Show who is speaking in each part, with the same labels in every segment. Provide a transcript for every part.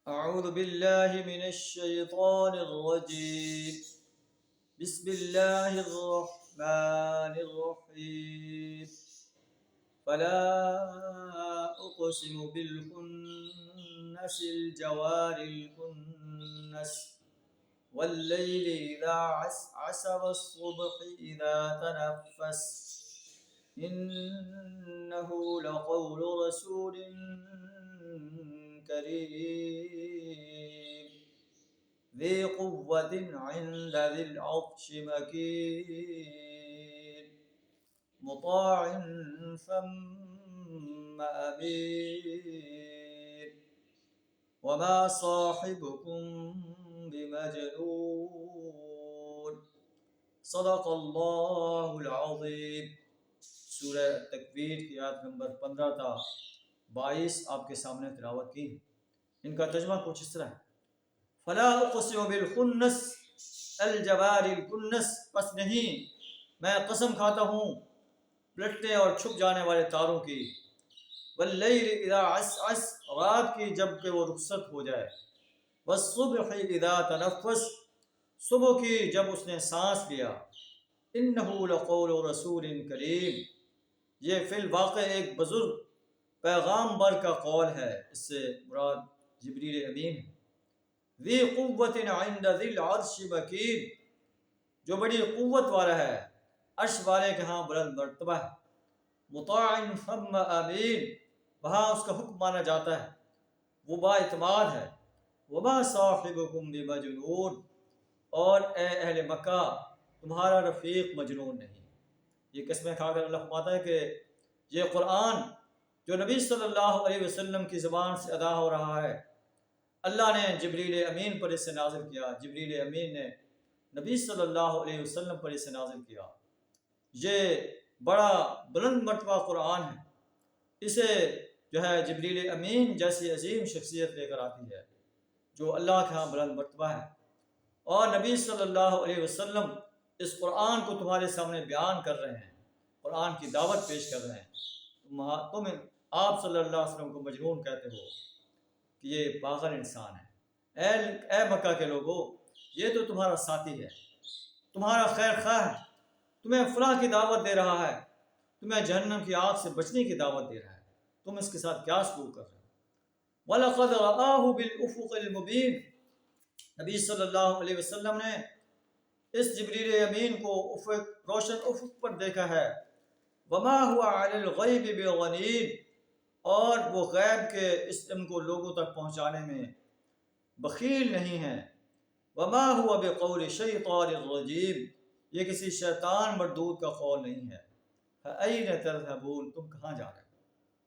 Speaker 1: أعوذ بالله من الشيطان الرجيم. بسم الله الرحمن الرحيم. فلا أقسم بالخنس الجوار الكنس والليل إذا عسعس والصبح إذا تنفس إنه لقول رسول كريم ذي قوة عند ذي العرش مكين مطاع ثم أمين وما صاحبكم بمجنون صدق اللہ العظیم۔ سورہ تکویر کی آیت نمبر 15 تا 22 آپ کے سامنے تلاوت کی۔ ان کا ترجمہ کچھ اس طرح ہے: فلا اقسم بالخنس الجوار الکنس، پس نہیں میں قسم کھاتا ہوں پلٹنے اور چھپ جانے والے تاروں کی، واللیل اذا عسعس، رات کی جب کہ وہ رخصت ہو جائے، والصبح اذا تنفس، صبح کی جب اس نے سانس لیا، انہ لقول رسول کریم، یہ فی الواقع ایک بزرگ پیغامبر کا قول ہے، اس سے مراد جبریل امین ہے۔ ذی قوت عند ذی العرش مکین، جو بڑی قوت والا ہے، عرش والے کے ہاں بلند مرتبہ ہے، مطاع ثم امین، وہاں اس کا حکم مانا جاتا ہے، وہ با اعتماد ہے۔ وما صاحبکم بمجنون، اور اے اہل مکہ تمہارا رفیق مجنون نہیں۔ یہ قسمیں کھا کر اللہ فرماتا ہے کہ یہ قرآن جو نبی صلی اللہ علیہ وسلم کی زبان سے ادا ہو رہا ہے، اللہ نے جبریل امین پر اسے نازل کیا، جبریل امین نے نبی صلی اللہ علیہ وسلم پر اسے نازل کیا۔ یہ بڑا بلند مرتبہ قرآن ہے، اسے جو ہے جبریل امین جیسی عظیم شخصیت لے کر آتی ہے جو اللہ کے ہاں بلند مرتبہ ہے، اور نبی صلی اللہ علیہ وسلم اس قرآن کو تمہارے سامنے بیان کر رہے ہیں، قرآن کی دعوت پیش کر رہے ہیں۔ تم آپ صلی اللہ علیہ وسلم کو مجنون کہتے ہو کہ یہ پاگل انسان ہے۔ اے مکہ کے لوگوں، یہ تو تمہارا ساتھی ہے، تمہارا خیر خواہ ہے، تمہیں فلاں کی دعوت دے رہا ہے، تمہیں جہنم کی آگ سے بچنے کی دعوت دے رہا ہے، تم اس کے ساتھ کیا سلوک کر رہے ہو؟ وَلَقَدْ رَآهُ بِالْأُفُقِ الْمُبِينِ، نبی صلی اللہ علیہ وسلم نے اس جبریل امین کو روشن افق پر دیکھا ہے۔ وَمَا هُوَ عَلَى الْغَيْبِ بِضَنِينٍ، اور وہ غیب کے اس علم کو لوگوں تک پہنچانے میں بخیل نہیں ہے۔ وَمَا هُوَ بِقَوْلِ شَيْطَانٍ رَجِيمٍ، یہ کسی شیطان مردود کا قول نہیں ہے۔ فَأَيْنَ تَذْهَبُونَ، تم کہاں جا رہے ہو؟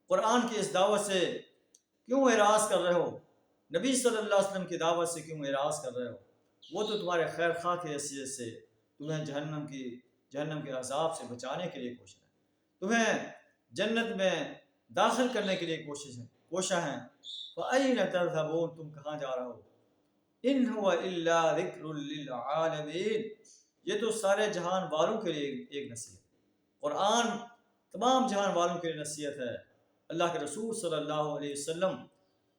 Speaker 1: قرآن کی اس دعوت سے کیوں اعراض کر رہے ہو؟ نبی صلی اللہ علیہ وسلم کی دعوت سے کیوں اعراض کر رہے ہو؟ وہ تو تمہارے خیر خواہ کی حیثیت سے تمہیں جہنم کے عذاب سے بچانے کے لیے کوشش ہے، تمہیں جنت میں داخل کرنے کے لیے کوشاں ہیں۔ فَأَيْنَ تَذْهَبُونَ، تم کہاں جا رہے ہو؟ إِنْ هُوَ إِلَّا ذِكْرٌ لِّلْعَالَمِينَ، یہ تو سارے جہان والوں کے لیے ایک نصیحت، قرآن تمام جہان والوں کے لیے نصیحت ہے۔ اللہ کے رسول صلی اللہ علیہ وسلم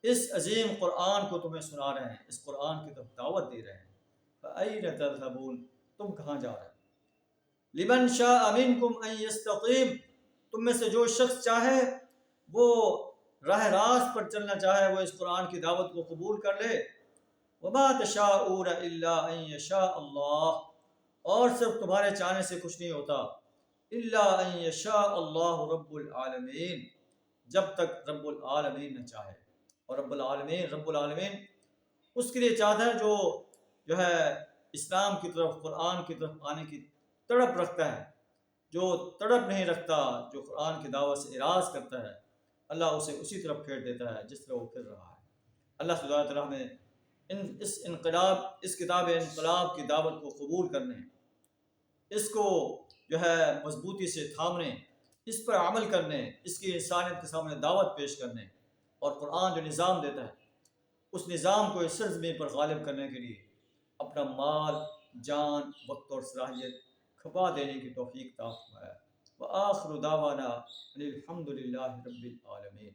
Speaker 1: اس عظیم قرآن کو تمہیں سنا رہے ہیں، اس قرآن کی طرف دعوت دے رہے ہیں۔ فَأَيْنَ تَذْهَبُونَ، تم کہاں جا رہے ہو؟ لِمَنْ شَاءَ مِنْكُمْ أَنْ يَسْتَقِيمَ، تم میں سے جو شخص چاہے وہ راہ راست پر چلنا چاہے وہ اس قرآن کی دعوت کو قبول کر لے۔ وَمَا تَشَاءُونَ إِلَّا أَنْ يَشَاءَ اللَّهُ، اور صرف تمہارے چاہنے سے کچھ نہیں ہوتا، إِلَّا أَنْ يَشَاءَ اللَّهُ رَبُّ الْعَالَمِينَ، جب تک رب العالمین نہ چاہے۔ اور رب العالمین اس کے لیے چاہتا ہے جو ہے اسلام کی طرف، قرآن کی طرف آنے کی تڑپ رکھتا ہے۔ جو تڑپ نہیں رکھتا، جو قرآن کی دعوت سے اعراض کرتا ہے، اللہ اسے اسی طرف پھیر دیتا ہے جس طرح وہ پھر رہا ہے۔ اللہ سبحانہ وتعالیٰ ہمیں اس کتاب انقلاب کی دعوت کو قبول کرنے، اس کو جو ہے مضبوطی سے تھامنے، اس پر عمل کرنے، اس کی انسانیت کے سامنے دعوت پیش کرنے، اور قرآن جو نظام دیتا ہے اس نظام کو اس سرزمین پر غالب کرنے کے لیے اپنا مال، جان، وقت اور صلاحیت کھپا دینے کی توفیق عطا فرمائے۔ وآخر دعوانا ان الحمد للہ رب العالمین۔